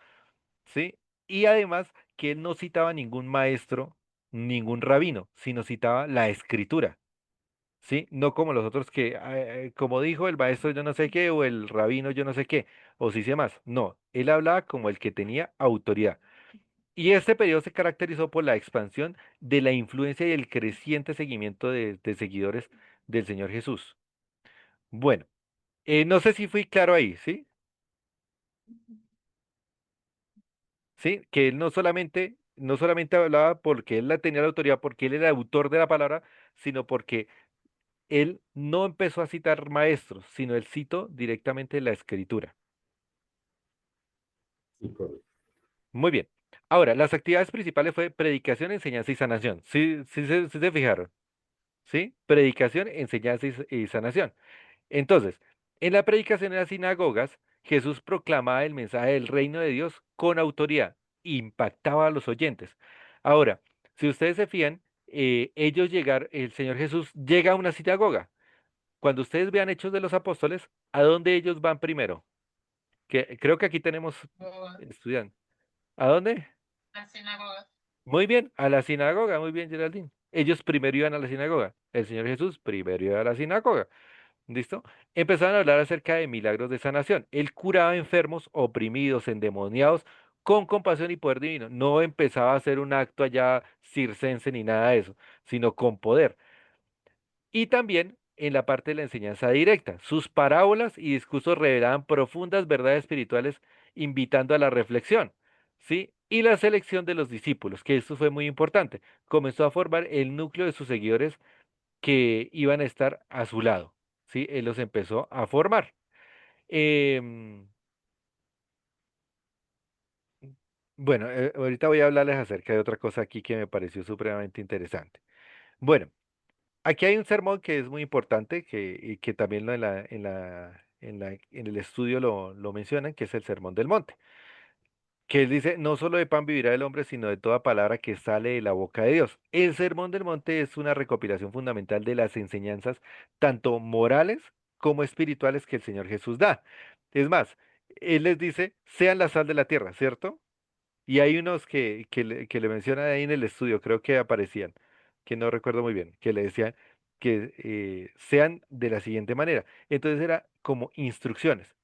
¿sí? Y además que él no citaba ningún maestro, ningún rabino, sino citaba la escritura. ¿Sí? No como los otros que, como dijo el maestro yo no sé qué, o el rabino yo no sé qué, o si sé más. No, él hablaba como el que tenía autoridad. Y este periodo se caracterizó por la expansión de la influencia y el creciente seguimiento de seguidores del Señor Jesús. Bueno, no sé si fui claro ahí, ¿sí? ¿Sí? Que él no solamente hablaba porque él la tenía la autoridad, porque él era el autor de la palabra, sino porque él no empezó a citar maestros, sino él citó directamente la escritura. Sí, correcto. Muy bien. Ahora, las actividades principales fue predicación, enseñanza y sanación. Sí, sí se fijaron. ¿Sí? Predicación, enseñanza y sanación. Entonces, en la predicación en las sinagogas, Jesús proclamaba el mensaje del reino de Dios con autoridad, impactaba a los oyentes. Ahora, si ustedes se fían, el Señor Jesús llega a una sinagoga. Cuando ustedes vean Hechos de los Apóstoles, ¿a dónde ellos van primero? Que creo que aquí tenemos estudiantes. ¿A dónde? La sinagoga. Muy bien, a la sinagoga, muy bien, Geraldine. Ellos primero iban a la sinagoga. El Señor Jesús primero iba a la sinagoga. ¿Listo? Empezaron a hablar acerca de milagros de sanación. Él curaba enfermos, oprimidos, endemoniados, con compasión y poder divino. No empezaba a hacer un acto allá circense ni nada de eso, sino con poder. Y también en la parte de la enseñanza directa. Sus parábolas y discursos revelaban profundas verdades espirituales, invitando a la reflexión, ¿sí? Y la selección de los discípulos, que esto fue muy importante. Comenzó a formar el núcleo de sus seguidores que iban a estar a su lado, ¿sí? Él los empezó a formar. Em, bueno, ahorita voy a hablarles acerca de otra cosa aquí que me pareció supremamente interesante. Bueno. Aquí hay un sermón que es muy importante, y que también en el estudio lo mencionan, que es el Sermón del Monte, que él dice, no solo de pan vivirá el hombre, sino de toda palabra que sale de la boca de Dios. El Sermón del Monte es una recopilación fundamental de las enseñanzas, tanto morales como espirituales, que el Señor Jesús da. Es más, Él les dice, sean la sal de la tierra, ¿cierto? Y hay unos que le mencionan ahí en el estudio, creo que aparecían, que no recuerdo muy bien, que le decían que sean de la siguiente manera. Entonces era como instrucciones.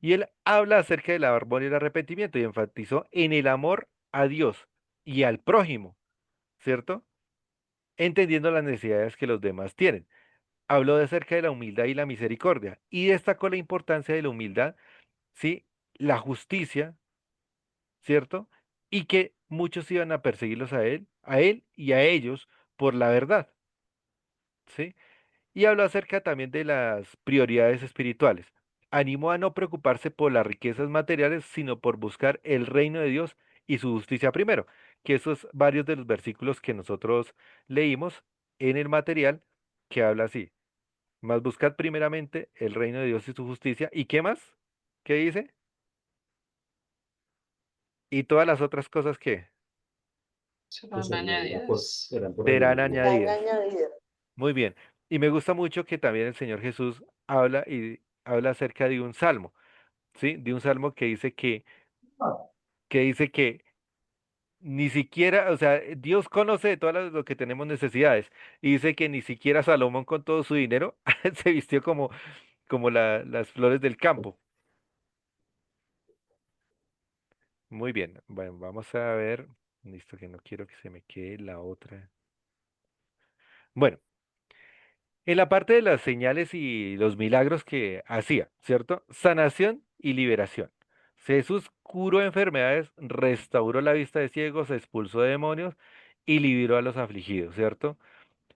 Y él habla acerca del amor y el arrepentimiento y enfatizó en el amor a Dios y al prójimo, ¿cierto? Entendiendo las necesidades que los demás tienen. Habló de acerca de la humildad y la misericordia y destacó la importancia de la humildad, ¿sí? La justicia, ¿cierto? Y que muchos iban a perseguirlos a él y a ellos por la verdad, ¿sí? Y habló acerca también de las prioridades espirituales. Animó a no preocuparse por las riquezas materiales, sino por buscar el reino de Dios y su justicia primero, que esos varios de los versículos que nosotros leímos en el material, que habla así, más buscad primeramente el reino de Dios y su justicia, ¿y qué más? ¿Qué dice? Y todas las otras cosas que Se Que van se añadía añadidas. eran por serán añadidura. Serán añadidas. añadidas. Muy bien. Y me gusta mucho que también el Señor Jesús habla acerca de un salmo, ¿sí? De un salmo que dice que ni siquiera, o sea, Dios conoce de todas lo que tenemos necesidades. Y dice que ni siquiera Salomón con todo su dinero se vistió como las flores del campo. Muy bien. Bueno, vamos a ver. Listo, que no quiero que se me quede la otra. Bueno. En la parte de las señales y los milagros que hacía, ¿cierto? Sanación y liberación. Jesús curó enfermedades, restauró la vista de ciegos, expulsó demonios y liberó a los afligidos, ¿cierto?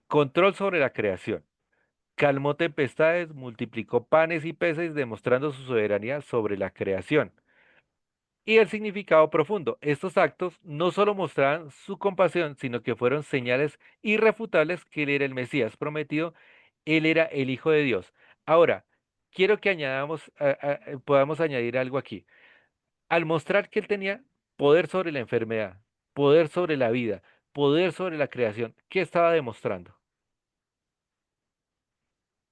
Control sobre la creación. Calmó tempestades, multiplicó panes y peces, demostrando su soberanía sobre la creación. y el significado profundo. Estos actos no solo mostraban su compasión, sino que fueron señales irrefutables que él era el Mesías prometido, él era el Hijo de Dios. Ahora, quiero que añadamos, podamos añadir algo aquí. Al mostrar que él tenía poder sobre la enfermedad, poder sobre la vida, poder sobre la creación, ¿qué estaba demostrando?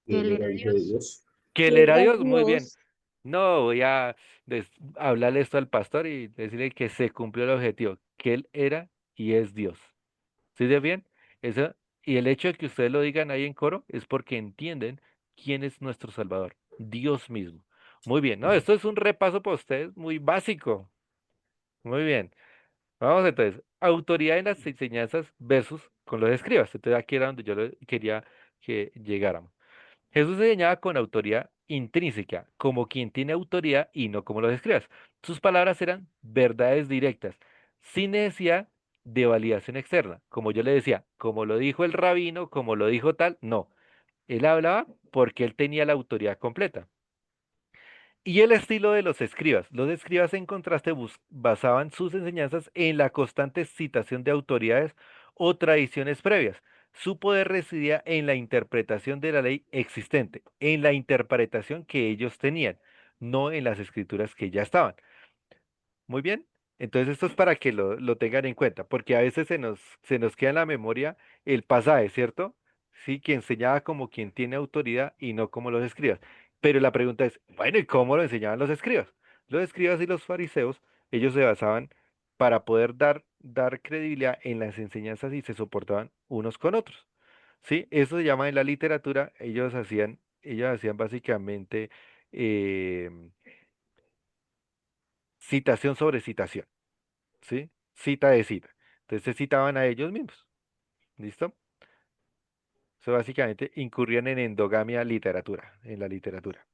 que Que él él era era hijo de Dios. Dios. Que él Que era era Dios, muy bien. Dios. No, voy a hablarle esto al pastor y decirle que se cumplió el objetivo, que él era y es Dios. ¿Sí de bien? Eso, y el hecho de que ustedes lo digan ahí en coro es porque entienden quién es nuestro Salvador, Dios mismo. Muy bien, ¿no? Esto es un repaso para ustedes muy básico. Muy bien. Vamos entonces, autoridad en las enseñanzas versus con los escribas. Entonces aquí era donde yo quería que llegáramos. Jesús enseñaba con autoridad intrínseca, como quien tiene autoridad y no como los escribas. Sus palabras eran verdades directas, sin necesidad de validación externa. Como yo le decía, como lo dijo el rabino, como lo dijo tal, no. Él hablaba porque él tenía la autoridad completa. Y el estilo de los escribas. Los escribas, en contraste, basaban sus enseñanzas en la constante citación de autoridades o tradiciones previas. Su poder residía en la interpretación de la ley existente, en la interpretación que ellos tenían, no en las escrituras que ya estaban. Muy bien. Entonces esto es para que lo tengan en cuenta, porque a veces se nos queda en la memoria el pasaje, ¿cierto? Sí, que enseñaba como quien tiene autoridad y no como los escribas. Pero la pregunta es, bueno, ¿y cómo lo enseñaban los escribas? Los escribas y los fariseos, ellos se basaban para poder dar credibilidad en las enseñanzas y se soportaban unos con otros. ¿Sí? Eso se llama en la literatura, ellos hacían básicamente em, citación sobre citación. ¿Sí? Cita de cita. Entonces se citaban a ellos mismos. ¿Listo? Eso básicamente incurrían en endogamia literatura, en la literatura.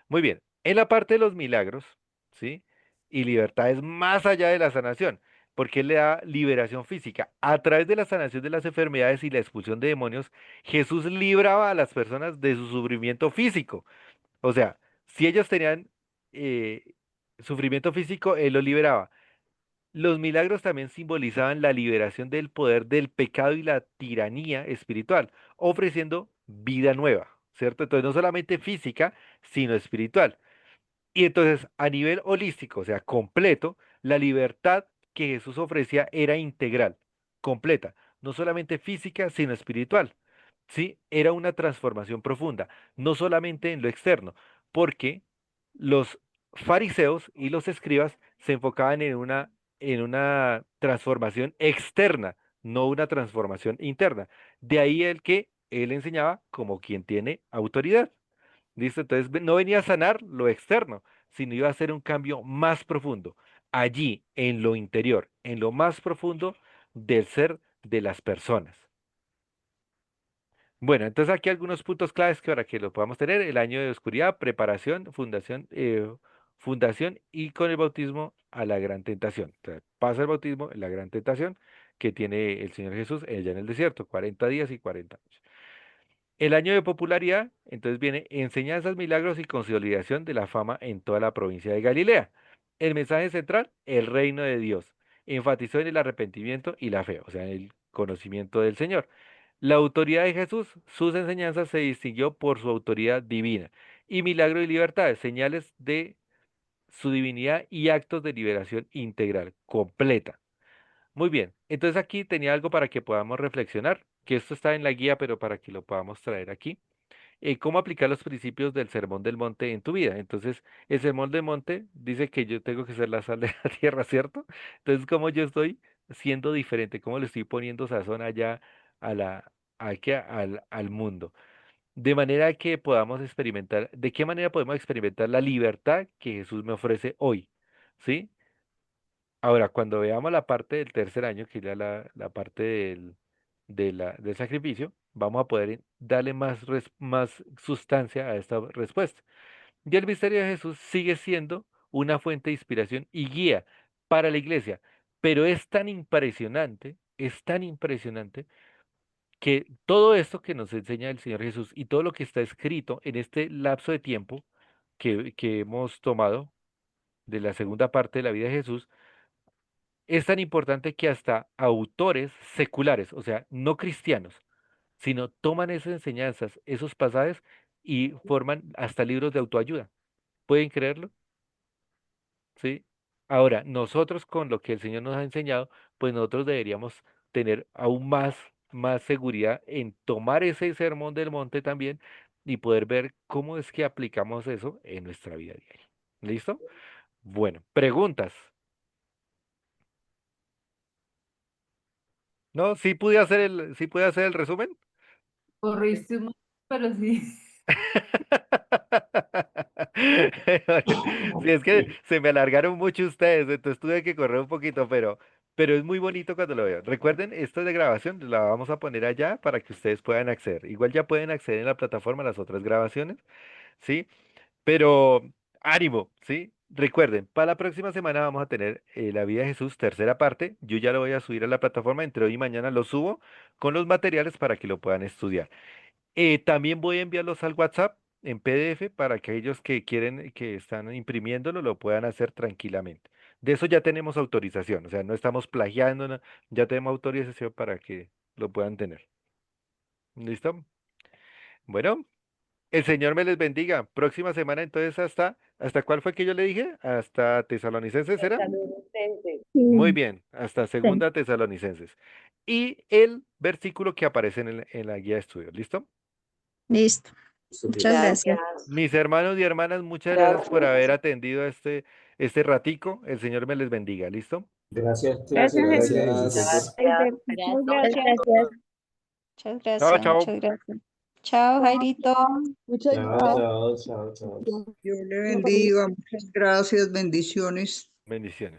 Muy bien. En la parte de los milagros, ¿sí? Y libertades más allá de la sanación, porque él le da liberación física. A través de la sanación de las enfermedades y la expulsión de demonios, Jesús libraba a las personas de su sufrimiento físico. O sea, si ellos tenían eh, sufrimiento físico, él lo liberaba. Los milagros también simbolizaban la liberación del poder del pecado y la tiranía espiritual, ofreciendo vida nueva, ¿cierto? Entonces, no solamente física, sino espiritual. Y entonces, a nivel holístico, o sea, completo, la libertad que Jesús ofrecía era integral, completa, no solamente física, sino espiritual. ¿Sí? Era una transformación profunda, no solamente en lo externo, porque los fariseos y los escribas se enfocaban en una transformación externa, no una transformación interna. De ahí el que él enseñaba como quien tiene autoridad. ¿Listo? Entonces no venía a sanar lo externo, sino iba a hacer un cambio más profundo, allí, en lo interior, en lo más profundo del ser de las personas. Bueno, entonces aquí algunos puntos claves que para que lo podamos tener: el año de oscuridad, preparación, fundación y con el bautismo a la gran tentación. Entonces, pasa el bautismo en la gran tentación que tiene el Señor Jesús allá en el desierto, 40 días y 40 noches. El año de popularidad, entonces viene enseñanzas, milagros y consolidación de la fama en toda la provincia de Galilea. El mensaje central, el reino de Dios. Enfatizó en el arrepentimiento y la fe, o sea, en el conocimiento del Señor. La autoridad de Jesús, sus enseñanzas se distinguió por su autoridad divina. Y milagro y libertad, señales de su divinidad y actos de liberación integral, completa. Muy bien, entonces aquí tenía algo para que podamos reflexionar, que esto está en la guía, pero para que lo podamos traer aquí. ¿Cómo aplicar los principios del Sermón del Monte en tu vida? Entonces, el Sermón del Monte dice que yo tengo que ser la sal de la tierra, ¿cierto? Entonces, ¿cómo yo estoy siendo diferente? ¿Cómo le estoy poniendo sazón allá a al mundo? De manera que podamos experimentar, ¿de qué manera podemos experimentar la libertad que Jesús me ofrece hoy? ¿Sí? Ahora, cuando veamos la parte del tercer año, que es ya la parte del sacrificio, vamos a poder darle más sustancia a esta respuesta. Y el misterio de Jesús sigue siendo una fuente de inspiración y guía para la iglesia, pero es tan impresionante que todo esto que nos enseña el Señor Jesús y todo lo que está escrito en este lapso de tiempo que hemos tomado, de la segunda parte de la vida de Jesús, es tan importante que hasta autores seculares, o sea, no cristianos, sino toman esas enseñanzas, esos pasajes y forman hasta libros de autoayuda. ¿Pueden creerlo? ¿Sí? Ahora, nosotros con lo que el Señor nos ha enseñado, pues nosotros deberíamos tener aún más seguridad en tomar ese sermón del monte también y poder ver cómo es que aplicamos eso en nuestra vida diaria. ¿Listo? Bueno, preguntas. ¿No? ¿Sí pude hacer el resumen? Corriste un montón, pero sí. Sí, es que se me alargaron mucho ustedes, entonces tuve que correr un poquito, pero es muy bonito cuando lo veo. Recuerden, esto de grabación la vamos a poner allá para que ustedes puedan acceder. Igual ya pueden acceder en la plataforma a las otras grabaciones, ¿sí? Pero ánimo, ¿sí? Recuerden, para la próxima semana vamos a tener La vida de Jesús, tercera parte. Yo ya lo voy a subir a la plataforma, entre hoy y mañana lo subo con los materiales para que lo puedan estudiar. También voy a enviarlos al WhatsApp en PDF para que aquellos que quieren, que están imprimiéndolo, lo puedan hacer tranquilamente. De eso ya tenemos autorización, o sea, no estamos plagiando, ya tenemos autorización para que lo puedan tener. ¿Listo? Bueno, el Señor me les bendiga. Próxima semana, entonces, ¿hasta cuál fue que yo le dije? ¿Hasta Tesalonicenses era? Muy Sí, bien, hasta sí. segunda Tesalonicenses. Y el versículo que aparece en la guía de estudio. ¿Listo? Listo. Listo, Muchas gracias. Mis hermanos y hermanas, muchas gracias por haber atendido este ratico. El Señor me les bendiga. ¿Listo? Gracias, clase, Gracias, gracias, Gracias. asistentes. Muchas Gracias. gracias. Muchas Chao, gracias, chao. muchas gracias. Chao, Jairito. Muchas Chao, gracias. chao, chao, chao. Dios le bendiga, muchas gracias, bendiciones. Bendiciones.